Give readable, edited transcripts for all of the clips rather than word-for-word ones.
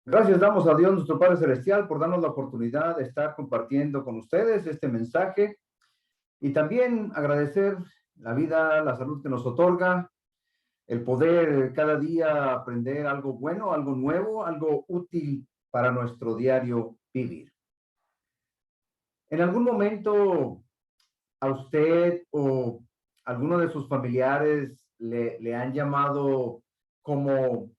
Gracias damos a Dios nuestro Padre Celestial por darnos la oportunidad de estar compartiendo con ustedes este mensaje y también agradecer la vida, la salud que nos otorga, el poder cada día aprender algo bueno, algo nuevo, algo útil para nuestro diario vivir. ¿En algún momento a usted o alguno de sus familiares le han llamado como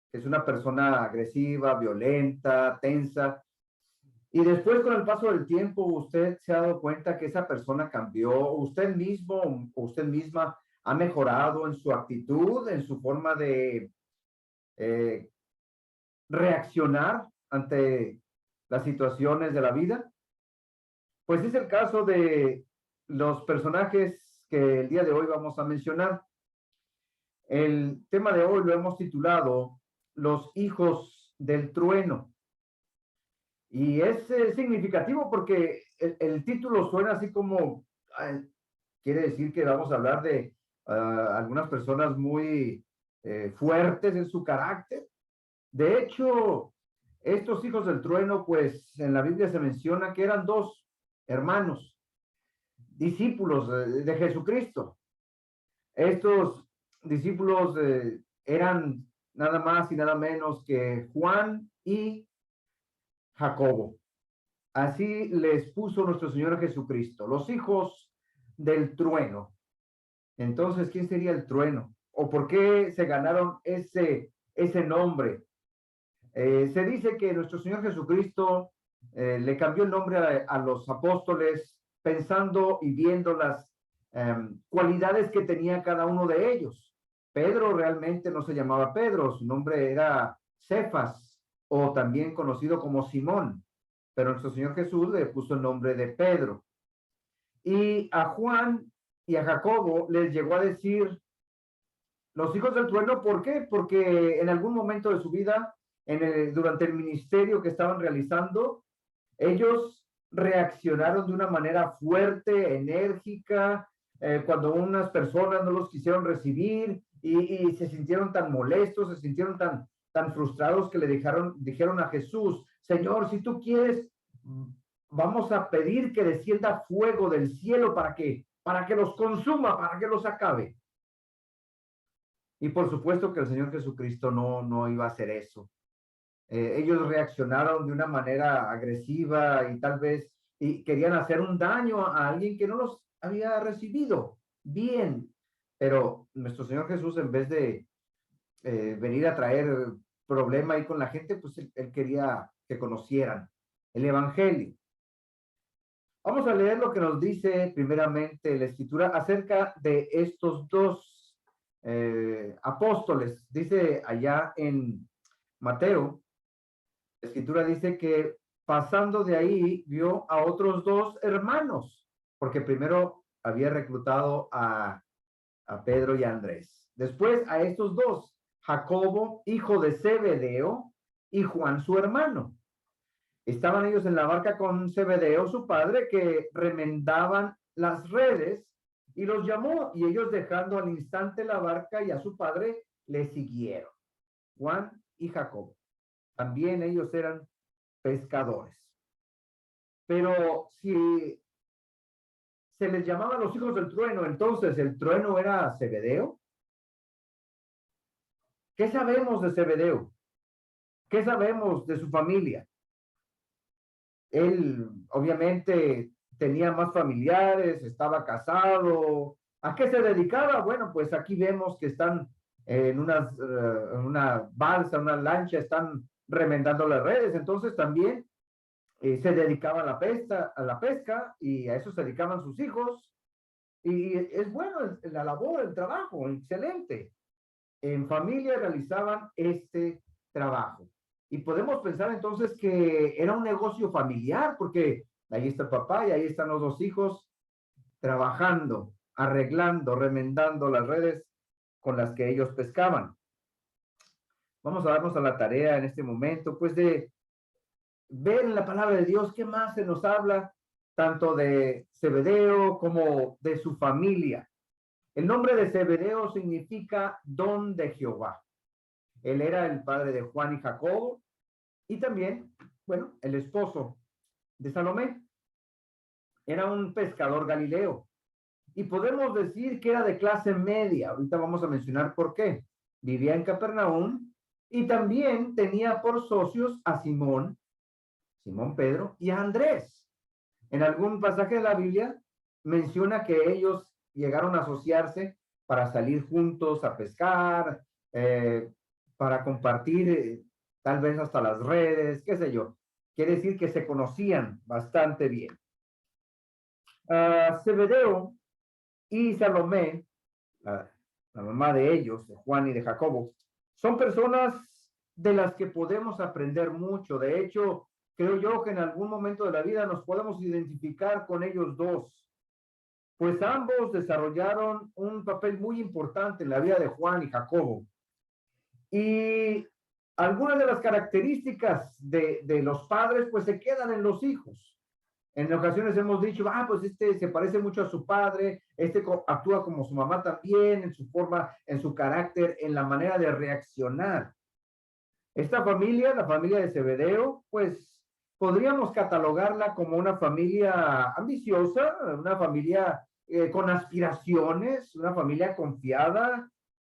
que es una persona agresiva, violenta, tensa? Y después, con el paso del tiempo, usted se ha dado cuenta que esa persona cambió, usted mismo o usted misma ha mejorado en su actitud, en su forma de eh, reaccionar ante las situaciones de la vida. Pues es el caso de los personajes que el día de hoy vamos a mencionar. El tema de hoy lo hemos titulado Los hijos del trueno. Y es significativo porque el título suena así como, quiere decir que vamos a hablar de algunas personas muy fuertes en su carácter. De hecho, estos hijos del trueno, pues en la Biblia se menciona que eran dos hermanos, discípulos de Jesucristo. Estos discípulos eran nada más y nada menos que Juan y Jacobo. Así les puso nuestro Señor Jesucristo, los hijos del trueno. Entonces, ¿quién sería el trueno? ¿O por qué se ganaron ese nombre? Se dice que nuestro Señor Jesucristo le cambió el nombre a los apóstoles pensando y viendo las cualidades que tenía cada uno de ellos. Pedro realmente no se llamaba Pedro, su nombre era Cefas o también conocido como Simón, pero nuestro Señor Jesús le puso el nombre de Pedro. Y a Juan y a Jacobo les llegó a decir los hijos del trueno. ¿Por qué? Porque en algún momento de su vida, durante el ministerio que estaban realizando, ellos reaccionaron de una manera fuerte, enérgica, cuando unas personas no los quisieron recibir y se sintieron tan molestos, se sintieron tan frustrados que dijeron a Jesús: Señor, si tú quieres, vamos a pedir que descienda fuego del cielo para que los consuma, para que los acabe. Y por supuesto que el Señor Jesucristo no iba a hacer eso. Ellos reaccionaron de una manera agresiva y tal vez querían hacer un daño a alguien que no los había recibido bien. Pero nuestro Señor Jesús, en vez de venir a traer problema ahí con la gente, pues él quería que conocieran el Evangelio. Vamos a leer lo que nos dice primeramente la Escritura acerca de estos dos apóstoles. Dice allá en Mateo, la Escritura dice que pasando de ahí vio a otros dos hermanos, porque primero había reclutado a Pedro y a Andrés. Después a estos dos, Jacobo, hijo de Zebedeo, y Juan, su hermano. Estaban ellos en la barca con Zebedeo, su padre, que remendaban las redes, y los llamó, y ellos, dejando al instante la barca y a su padre, le siguieron. Juan y Jacob. También ellos eran pescadores. Pero si se les llamaba los hijos del trueno, entonces el trueno era Zebedeo. ¿Qué sabemos de Zebedeo? ¿Qué sabemos de su familia? Él obviamente tenía más familiares, estaba casado. ¿A qué se dedicaba? Bueno, pues aquí vemos que están en una balsa, una lancha, están remendando las redes. Entonces también se dedicaba a la pesca y a eso se dedicaban sus hijos. Y es bueno la labor, el trabajo, excelente. En familia realizaban este trabajo. Y podemos pensar entonces que era un negocio familiar, porque ahí está el papá y ahí están los dos hijos trabajando, arreglando, remendando las redes con las que ellos pescaban. Vamos a darnos a la tarea en este momento, pues de ver en la palabra de Dios qué más se nos habla, tanto de Zebedeo como de su familia. El nombre de Zebedeo significa don de Jehová. Él era el padre de Juan y Jacobo. Y también, bueno, el esposo de Salomé era un pescador galileo. Y podemos decir que era de clase media. Ahorita vamos a mencionar por qué. Vivía en Capernaum y también tenía por socios a Simón, Simón Pedro y a Andrés. En algún pasaje de la Biblia menciona que ellos llegaron a asociarse para salir juntos a pescar, para compartir tal vez hasta las redes, qué sé yo. Quiere decir que se conocían bastante bien. Zebedeo y Salomé, la mamá de ellos, de Juan y de Jacobo, son personas de las que podemos aprender mucho. De hecho, creo yo que en algún momento de la vida nos podemos identificar con ellos dos, pues ambos desarrollaron un papel muy importante en la vida de Juan y Jacobo. Y algunas de las características de los padres, pues se quedan en los hijos. En ocasiones hemos dicho, pues este se parece mucho a su padre, este actúa como su mamá también, en su forma, en su carácter, en la manera de reaccionar. Esta familia, la familia de Zebedeo, pues podríamos catalogarla como una familia ambiciosa, una familia con aspiraciones, una familia confiada,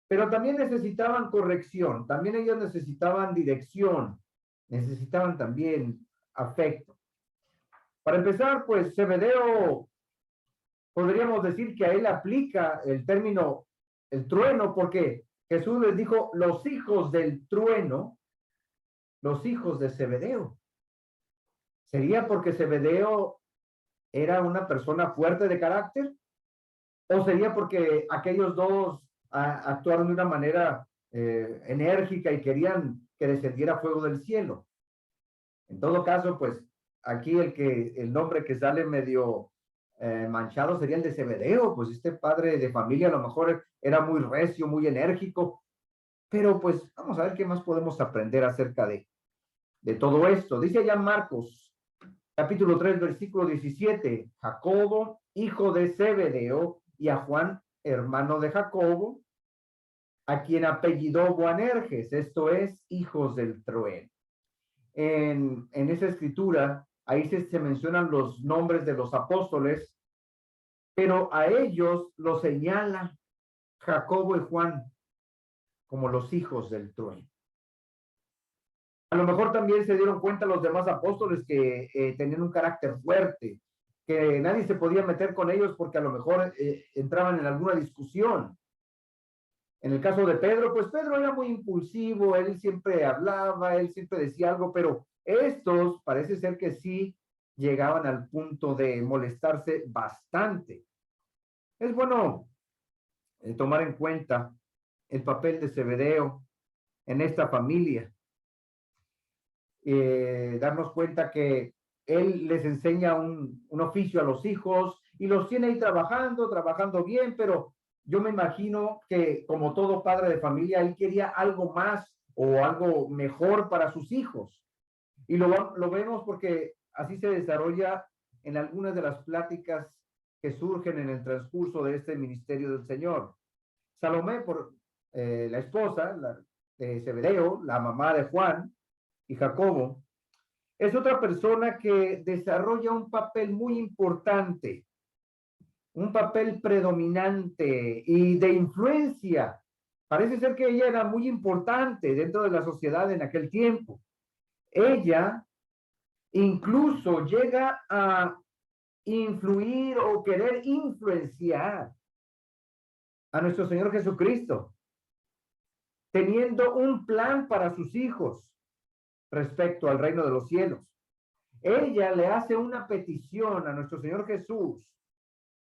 pero también necesitaban corrección, también ellos necesitaban dirección, necesitaban también afecto. Para empezar, pues Zebedeo, podríamos decir que a él aplica el término el trueno, porque Jesús les dijo los hijos del trueno, los hijos de Zebedeo. ¿Sería porque Zebedeo era una persona fuerte de carácter? ¿O sería porque aquellos dos actuaron de una manera enérgica y querían que descendiera fuego del cielo? En todo caso, pues aquí el nombre que sale medio manchado sería el de Zebedeo, pues este padre de familia a lo mejor era muy recio, muy enérgico, pero pues vamos a ver qué más podemos aprender acerca de todo esto. Dice allá Marcos, capítulo 3, versículo 17, Jacobo, hijo de Zebedeo, y a Juan, hermano de Jacobo, a quien apellidó Boanerges, esto es, hijos del trueno. En esa escritura, ahí se mencionan los nombres de los apóstoles, pero a ellos los señala Jacobo y Juan como los hijos del trueno. A lo mejor también se dieron cuenta los demás apóstoles que tenían un carácter fuerte, que nadie se podía meter con ellos porque a lo mejor entraban en alguna discusión. En el caso de Pedro, pues Pedro era muy impulsivo, él siempre hablaba, él siempre decía algo, pero estos parece ser que sí llegaban al punto de molestarse bastante. Es bueno tomar en cuenta el papel de Zebedeo en esta familia. Darnos cuenta que él les enseña un oficio a los hijos y los tiene ahí trabajando bien, pero yo me imagino que como todo padre de familia, él quería algo más o algo mejor para sus hijos. Y lo vemos porque así se desarrolla en algunas de las pláticas que surgen en el transcurso de este ministerio del Señor. Salomé, la esposa de Zebedeo, la mamá de Juan y Jacobo, es otra persona que desarrolla un papel muy importante, un papel predominante y de influencia. Parece ser que ella era muy importante dentro de la sociedad en aquel tiempo. Ella incluso llega a influir o querer influenciar a nuestro Señor Jesucristo, teniendo un plan para sus hijos respecto al reino de los cielos. Ella le hace una petición a nuestro Señor Jesús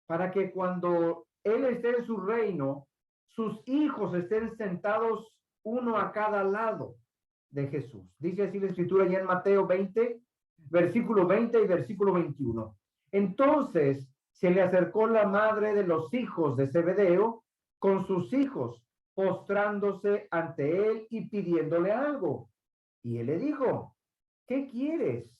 para que cuando Él esté en su reino, sus hijos estén sentados uno a cada lado de Jesús. Dice así la escritura ya en Mateo 20, versículo 20 y versículo 21. Entonces se le acercó la madre de los hijos de Zebedeo con sus hijos, postrándose ante él y pidiéndole algo. Y él le dijo, ¿qué quieres?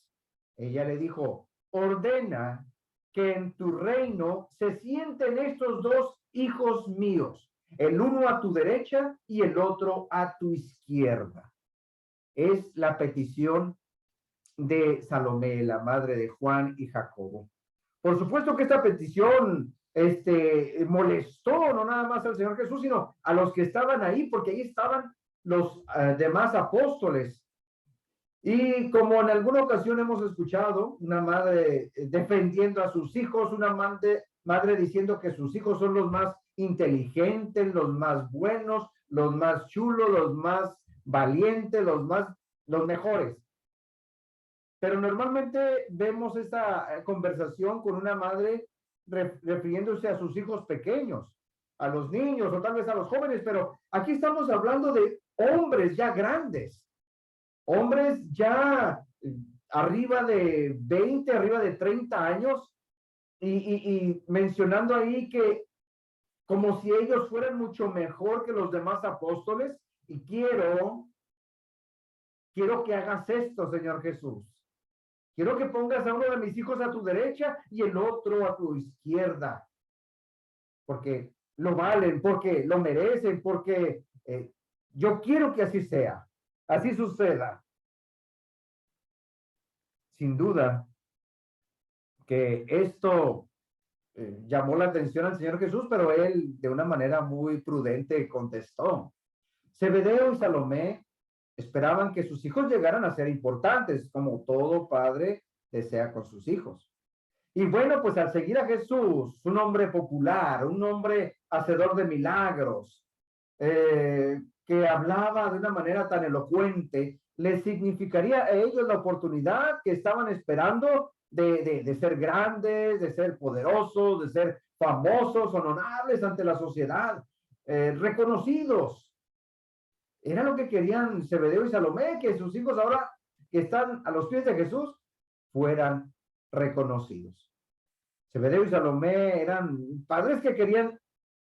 Ella le dijo, ordena que en tu reino se sienten estos dos hijos míos, el uno a tu derecha y el otro a tu izquierda. es la petición de Salomé, la madre de Juan y Jacobo. Por supuesto que esta petición molestó no nada más al Señor Jesús, sino a los que estaban ahí, porque ahí estaban los demás apóstoles. Y como en alguna ocasión hemos escuchado, una madre defendiendo a sus hijos, una madre diciendo que sus hijos son los más inteligentes, los más buenos, los más chulos, los más valientes, los mejores. Pero normalmente vemos esta conversación con una madre refiriéndose a sus hijos pequeños, a los niños o tal vez a los jóvenes, pero aquí estamos hablando de hombres ya grandes, hombres ya arriba de 20, arriba de 30 años, y mencionando ahí que como si ellos fueran mucho mejor que los demás apóstoles, y quiero que hagas esto, Señor Jesús. Quiero que pongas a uno de mis hijos a tu derecha y el otro a tu izquierda, porque lo valen, porque lo merecen, porque yo quiero que así sea, así suceda. Sin duda que esto llamó la atención al Señor Jesús, pero él de una manera muy prudente contestó. Zebedeo y Salomé esperaban que sus hijos llegaran a ser importantes, como todo padre desea con sus hijos. Y bueno, pues al seguir a Jesús, un hombre popular, un hombre hacedor de milagros, que hablaba de una manera tan elocuente, les significaría a ellos la oportunidad que estaban esperando de ser grandes, de ser poderosos, de ser famosos, honorables ante la sociedad, reconocidos. Era lo que querían Zebedeo y Salomé, que sus hijos ahora que están a los pies de Jesús fueran reconocidos. Zebedeo y Salomé eran padres que querían,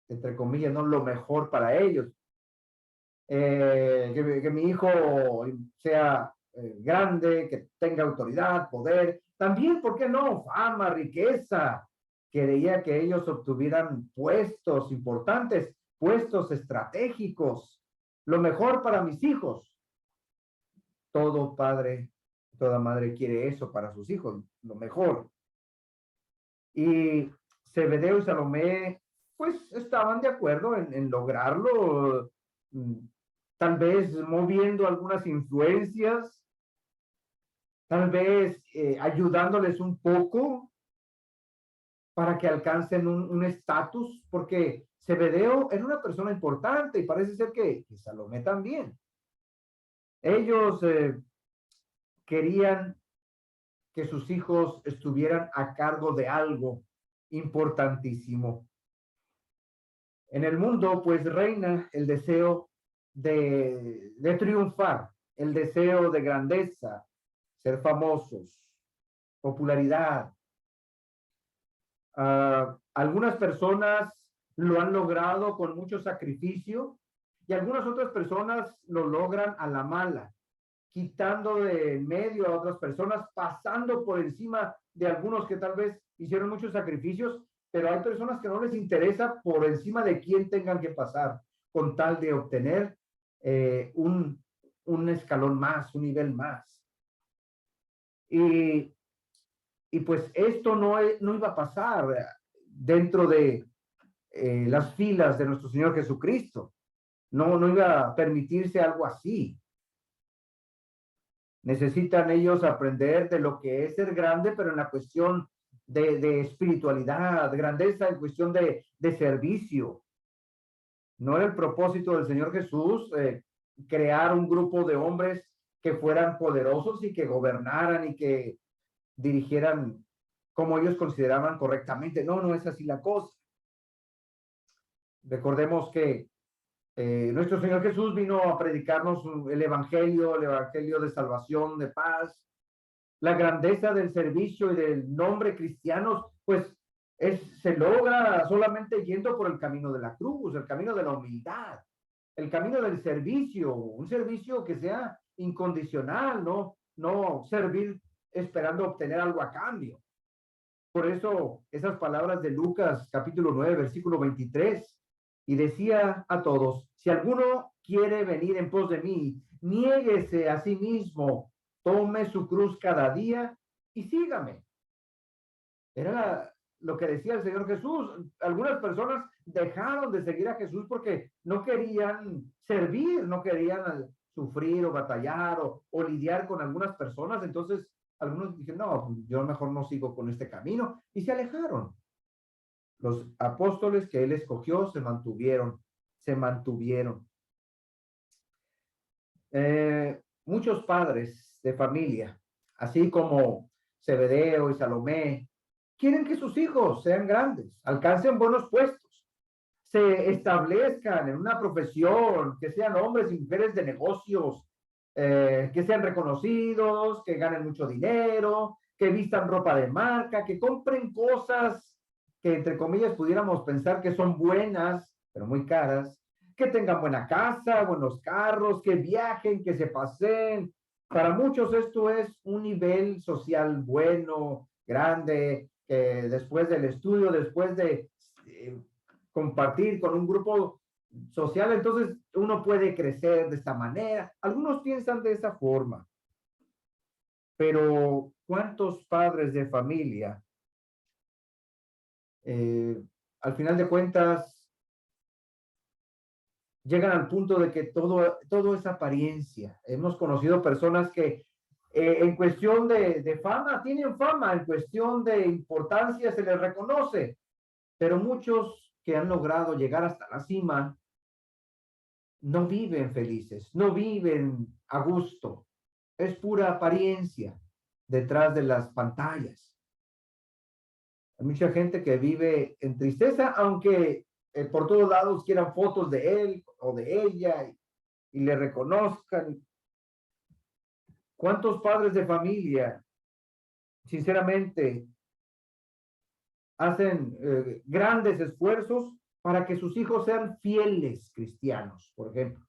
entre comillas, no lo mejor para ellos. Que mi hijo sea grande, que tenga autoridad, poder, también, ¿por qué no? Fama, riqueza. Quería que ellos obtuvieran puestos importantes, puestos estratégicos, lo mejor para mis hijos. Todo padre, toda madre quiere eso para sus hijos, lo mejor. Y Zebedeo y Salomé, pues estaban de acuerdo en lograrlo, tal vez moviendo algunas influencias, tal vez ayudándoles un poco para que alcancen un estatus, porque Zebedeo era una persona importante y parece ser que Salomé también. Ellos querían que sus hijos estuvieran a cargo de algo importantísimo. En el mundo, pues, reina el deseo de triunfar, el deseo de grandeza, ser famosos, popularidad. Algunas personas lo han logrado con mucho sacrificio y algunas otras personas lo logran a la mala, quitando de medio a otras personas, pasando por encima de algunos que tal vez hicieron muchos sacrificios, pero hay personas que no les interesa por encima de quién tengan que pasar, con tal de obtener un escalón más, un nivel más. Y pues esto no iba a pasar dentro de las filas de nuestro Señor Jesucristo. No iba a permitirse algo así. Necesitan ellos aprender de lo que es ser grande, pero en la cuestión de espiritualidad, grandeza en cuestión de servicio. No era el propósito del Señor Jesús crear un grupo de hombres que fueran poderosos y que gobernaran y que dirigieran como ellos consideraban correctamente. No es así la cosa. Recordemos que nuestro Señor Jesús vino a predicarnos el evangelio de salvación, de paz. La grandeza del servicio y del nombre cristianos, pues se logra solamente yendo por el camino de la cruz, el camino de la humildad, el camino del servicio, un servicio que sea incondicional, no servir esperando obtener algo a cambio. Por eso esas palabras de Lucas capítulo 9, versículo 23, y decía a todos, si alguno quiere venir en pos de mí, niéguese a sí mismo, tome su cruz cada día y sígame. Era lo que decía el Señor Jesús. Algunas personas dejaron de seguir a Jesús porque no querían servir, no querían sufrir o batallar o lidiar con algunas personas. Entonces, algunos dijeron, no, yo mejor no sigo con este camino y se alejaron. Los apóstoles que él escogió se mantuvieron, se mantuvieron. Muchos padres de familia, así como Zebedeo y Salomé, quieren que sus hijos sean grandes, alcancen buenos puestos, se establezcan en una profesión, que sean hombres y mujeres de negocios, que sean reconocidos, que ganen mucho dinero, que vistan ropa de marca, que compren cosas que entre comillas pudiéramos pensar que son buenas, pero muy caras, que tengan buena casa, buenos carros, que viajen, que se paseen. Para muchos esto es un nivel social bueno, grande, que después del estudio, después de compartir con un grupo social, entonces uno puede crecer de esta manera. Algunos piensan de esa forma, pero ¿cuántos padres de familia al final de cuentas llegan al punto de que todo es apariencia? Hemos conocido personas que en cuestión de fama, tienen fama, en cuestión de importancia se les reconoce, pero muchos que han logrado llegar hasta la cima no viven felices, no viven a gusto. Es pura apariencia detrás de las pantallas. Hay mucha gente que vive en tristeza, aunque por todos lados quieran fotos de él o de ella y le reconozcan. ¿Cuántos padres de familia, sinceramente, hacen grandes esfuerzos para que sus hijos sean fieles cristianos, por ejemplo?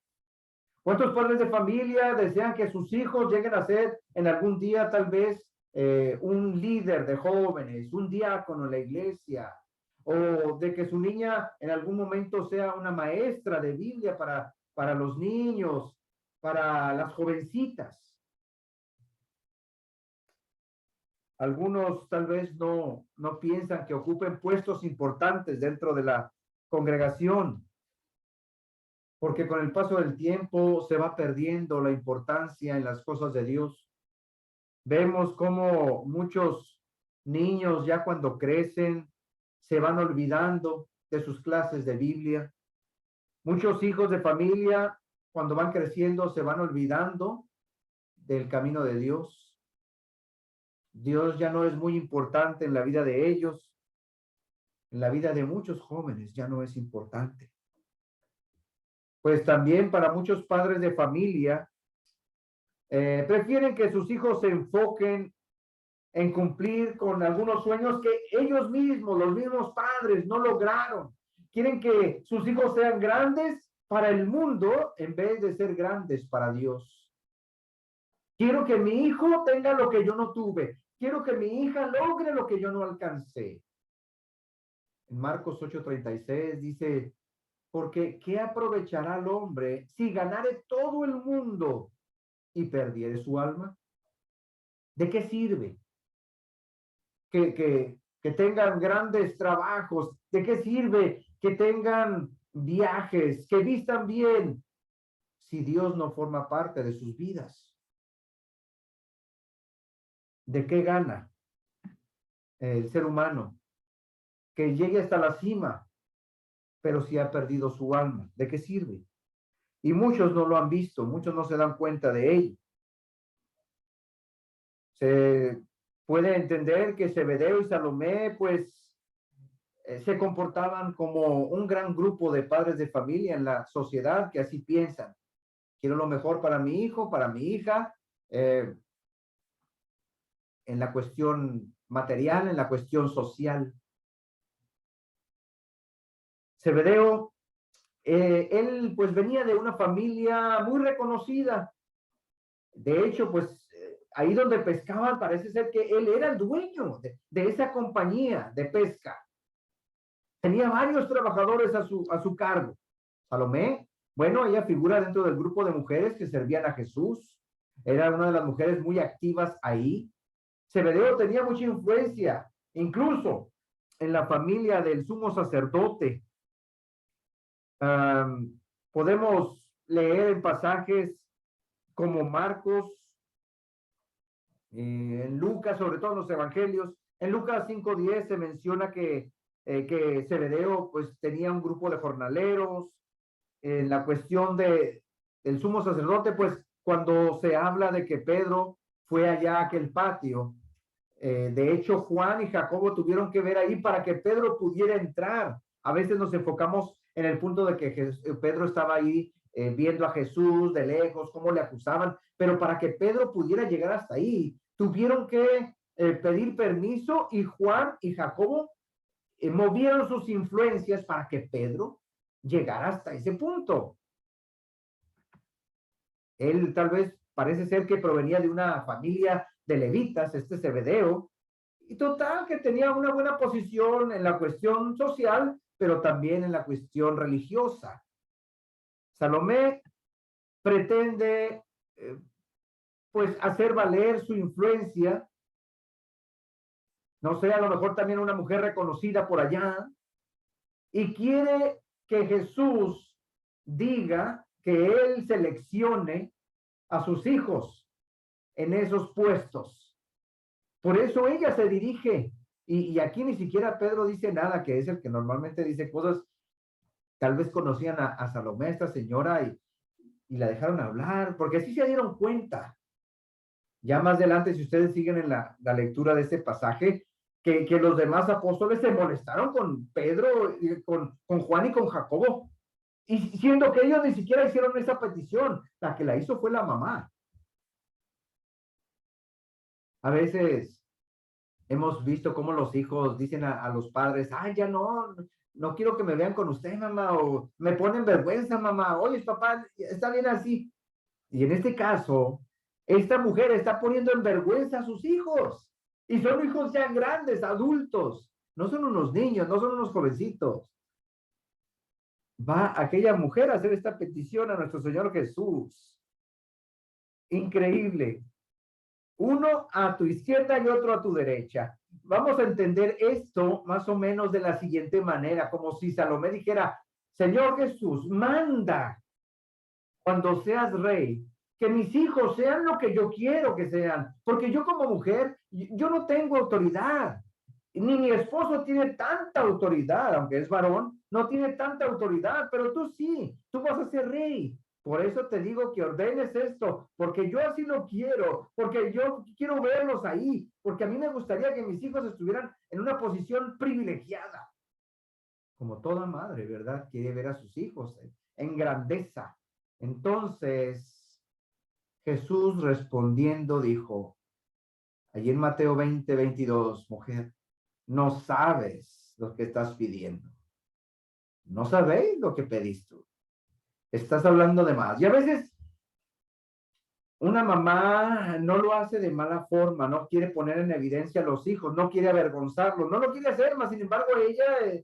¿Cuántos padres de familia desean que sus hijos lleguen a ser en algún día tal vez un líder de jóvenes, un diácono en la iglesia, o de que su niña en algún momento sea una maestra de Biblia para los niños, para las jovencitas? Algunos tal vez no piensan que ocupen puestos importantes dentro de la congregación, porque con el paso del tiempo se va perdiendo la importancia en las cosas de Dios. Vemos cómo muchos niños ya cuando crecen se van olvidando de sus clases de Biblia. Muchos hijos de familia cuando van creciendo se van olvidando del camino de Dios. Dios ya no es muy importante en la vida de ellos. En la vida de muchos jóvenes ya no es importante. Pues también para muchos padres de familia prefieren que sus hijos se enfoquen en cumplir con algunos sueños que ellos mismos, los mismos padres, no lograron. Quieren que sus hijos sean grandes para el mundo en vez de ser grandes para Dios. Quiero que mi hijo tenga lo que yo no tuve. Quiero que mi hija logre lo que yo no alcancé. En Marcos 8:36 dice, porque ¿qué aprovechará el hombre si ganare todo el mundo y perdiere su alma? ¿De qué sirve que tengan grandes trabajos? ¿De qué sirve que tengan viajes, que vistan bien, si Dios no forma parte de sus vidas? ¿De qué gana el ser humano que llegue hasta la cima, pero si ha perdido su alma? ¿De qué sirve? Y muchos no lo han visto, muchos no se dan cuenta de ello. Se puede entender que Zebedeo y Salomé, pues, se comportaban como un gran grupo de padres de familia en la sociedad que así piensan. Quiero lo mejor para mi hijo, para mi hija, en la cuestión material, en la cuestión social. Zebedeo, él pues venía de una familia muy reconocida. De hecho, pues ahí donde pescaban parece ser que él era el dueño de esa compañía de pesca. Tenía varios trabajadores a su cargo. Salomé Bueno, ella figura dentro del grupo de mujeres que servían a Jesús. Era una de las mujeres muy activas ahí. Zebedeo tenía mucha influencia, incluso en la familia del sumo sacerdote. Podemos leer en pasajes como Marcos, en Lucas, sobre todo en los evangelios. En Lucas 5:10 se menciona que Zebedeo pues tenía un grupo de jornaleros. En la cuestión del sumo sacerdote, pues cuando se habla de que Pedro fue allá a aquel patio, de hecho Juan y Jacobo tuvieron que ver ahí para que Pedro pudiera entrar. A veces nos enfocamos en el punto de que Pedro estaba ahí viendo a Jesús de lejos, cómo le acusaban, pero para que Pedro pudiera llegar hasta ahí, tuvieron que pedir permiso, y Juan y Jacobo movieron sus influencias para que Pedro llegara hasta ese punto. Él tal vez parece ser que provenía de una familia de levitas, este Zebedeo, y total que tenía una buena posición en la cuestión social, pero también en la cuestión religiosa. Salomé pretende pues hacer valer su influencia, no sé, a lo mejor también una mujer reconocida por allá, y quiere que Jesús diga que él seleccione a sus hijos en esos puestos. Por eso ella se dirige, y aquí ni siquiera Pedro dice nada, que es el que normalmente dice cosas. Tal vez conocían a Salomé, esta señora, y la dejaron hablar, porque así se dieron cuenta. Ya más adelante, si ustedes siguen en la lectura de este pasaje, que los demás apóstoles se molestaron con Pedro, con Juan y con Jacobo, y siendo que ellos ni siquiera hicieron esa petición. La que la hizo fue la mamá. A veces hemos visto cómo los hijos dicen a los padres: ay, ya no quiero que me vean con usted, mamá, o me ponen vergüenza, mamá. Oye, papá, está bien así. Y en este caso, esta mujer está poniendo en vergüenza a sus hijos. Y son hijos ya grandes, adultos. No son unos niños, no son unos jovencitos. Va aquella mujer a hacer esta petición a nuestro Señor Jesús. Increíble. Uno a tu izquierda y otro a tu derecha. Vamos a entender esto más o menos de la siguiente manera, como si Salomé dijera: Señor Jesús, manda cuando seas rey, que mis hijos sean lo que yo quiero que sean, porque yo como mujer, yo no tengo autoridad, ni mi esposo tiene tanta autoridad, aunque es varón, no tiene tanta autoridad, pero tú sí, tú vas a ser rey. Por eso te digo que ordenes esto, porque yo así lo quiero, porque yo quiero verlos ahí, porque a mí me gustaría que mis hijos estuvieran en una posición privilegiada. Como toda madre, ¿verdad? Quiere ver a sus hijos en grandeza. Entonces, Jesús respondiendo dijo, allí en Mateo 20:22, mujer, no sabes lo que estás pidiendo. No sabéis lo que pediste. Estás hablando de más. Y a veces una mamá no lo hace de mala forma, no quiere poner en evidencia a los hijos, no quiere avergonzarlos, no lo quiere hacer, más sin embargo ella,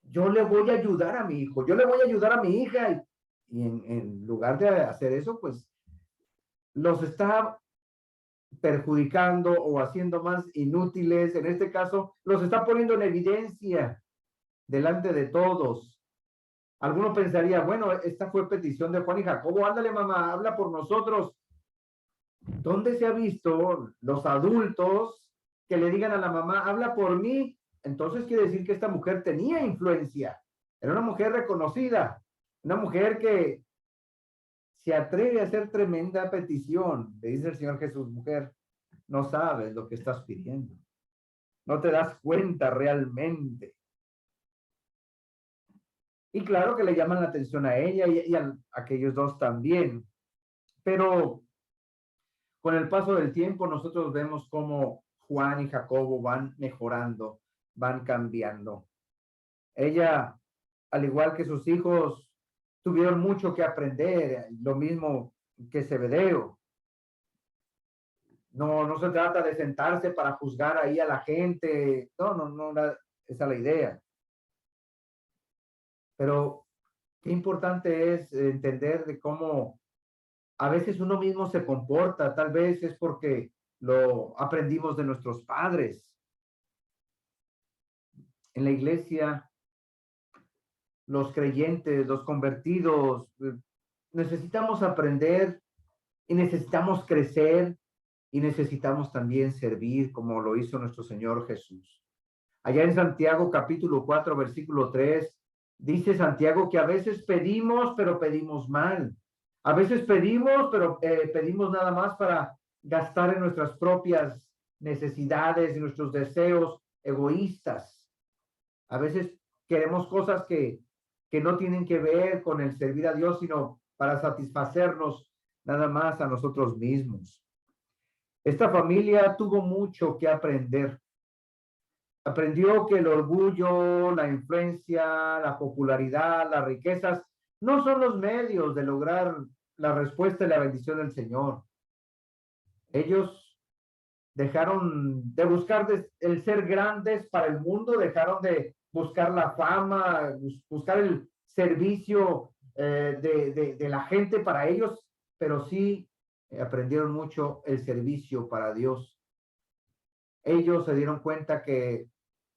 yo le voy a ayudar a mi hijo, yo le voy a ayudar a mi hija, y en lugar de hacer eso, pues los está perjudicando o haciendo más inútiles. En este caso, los está poniendo en evidencia delante de todos. Alguno pensaría, bueno, esta fue petición de Juan y Jacobo, ándale mamá, habla por nosotros. ¿Dónde se ha visto los adultos que le digan a la mamá, habla por mí? Entonces quiere decir que esta mujer tenía influencia, era una mujer reconocida, una mujer que se atreve a hacer tremenda petición. Le dice el Señor Jesús: mujer, no sabes lo que estás pidiendo, no te das cuenta realmente. Y claro que le llaman la atención a ella y a aquellos dos también, pero con el paso del tiempo nosotros vemos cómo Juan y Jacobo van mejorando, van cambiando. Ella, al igual que sus hijos, tuvieron mucho que aprender, lo mismo que Zebedeo. No se trata de sentarse para juzgar ahí a la gente, no, esa es la idea. Pero Qué importante es entender de cómo a veces uno mismo se comporta, tal vez es porque lo aprendimos de nuestros padres. En la iglesia, los creyentes, los convertidos, necesitamos aprender y necesitamos crecer y necesitamos también servir como lo hizo nuestro Señor Jesús. Allá en Santiago capítulo 4, versículo 3, dice Santiago que a veces pedimos, pero pedimos mal. A veces pedimos, pero pedimos nada más para gastar en nuestras propias necesidades y nuestros deseos egoístas. A veces queremos cosas que no tienen que ver con el servir a Dios, sino para satisfacernos nada más a nosotros mismos. Esta familia tuvo mucho que aprender. Aprendió que el orgullo, la influencia, la popularidad, las riquezas no son los medios de lograr la respuesta y la bendición del Señor. Ellos dejaron de buscar el ser grandes para el mundo, dejaron de buscar la fama, buscar el servicio de la gente para ellos, pero sí aprendieron mucho el servicio para Dios. Ellos se dieron cuenta que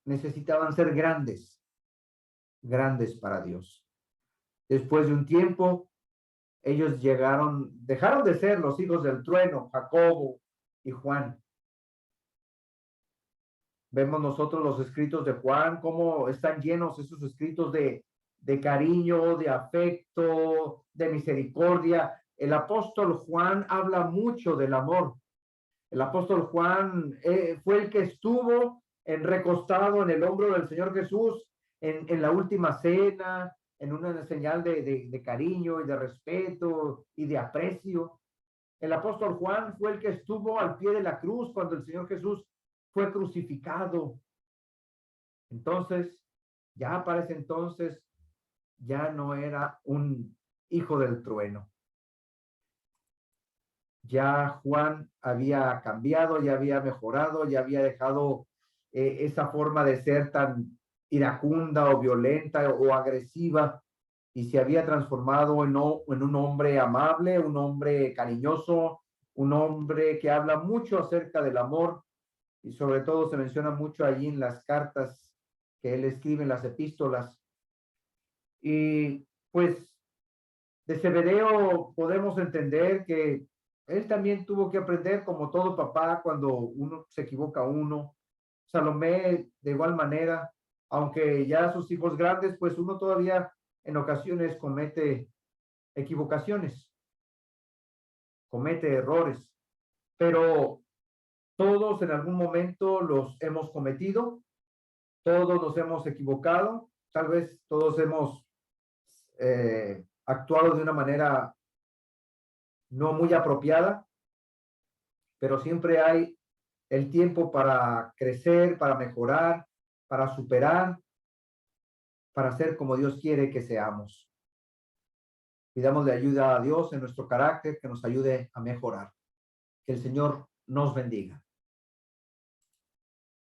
necesitaban ser grandes, grandes para Dios. Después de un tiempo, ellos dejaron de ser los hijos del trueno, Jacobo y Juan. Vemos nosotros los escritos de Juan, cómo están llenos esos escritos de cariño, de afecto, de misericordia. El apóstol Juan habla mucho del amor. El apóstol Juan fue el que estuvo recostado en el hombro del Señor Jesús en la última cena, en una señal de cariño y de respeto y de aprecio. El apóstol Juan fue el que estuvo al pie de la cruz cuando el Señor Jesús fue crucificado. Entonces, ya para ese entonces, ya no era un hijo del trueno. Ya Juan había cambiado, ya había mejorado, ya había dejado esa forma de ser tan iracunda o violenta o agresiva y se había transformado en un hombre amable, un hombre cariñoso, un hombre que habla mucho acerca del amor y sobre todo se menciona mucho allí en las cartas que él escribe, en las epístolas. Y pues de Zebedeo podemos entender que él también tuvo que aprender, como todo papá, cuando uno se equivoca uno. Salomé, de igual manera, aunque ya sus hijos grandes, pues uno todavía en ocasiones comete equivocaciones, comete errores, pero todos en algún momento los hemos cometido, todos nos hemos equivocado, tal vez todos hemos actuado de una manera no muy apropiada, pero siempre hay el tiempo para crecer, para mejorar, para superar, para ser como Dios quiere que seamos. Pidamos de ayuda a Dios en nuestro carácter, que nos ayude a mejorar. Que el Señor nos bendiga.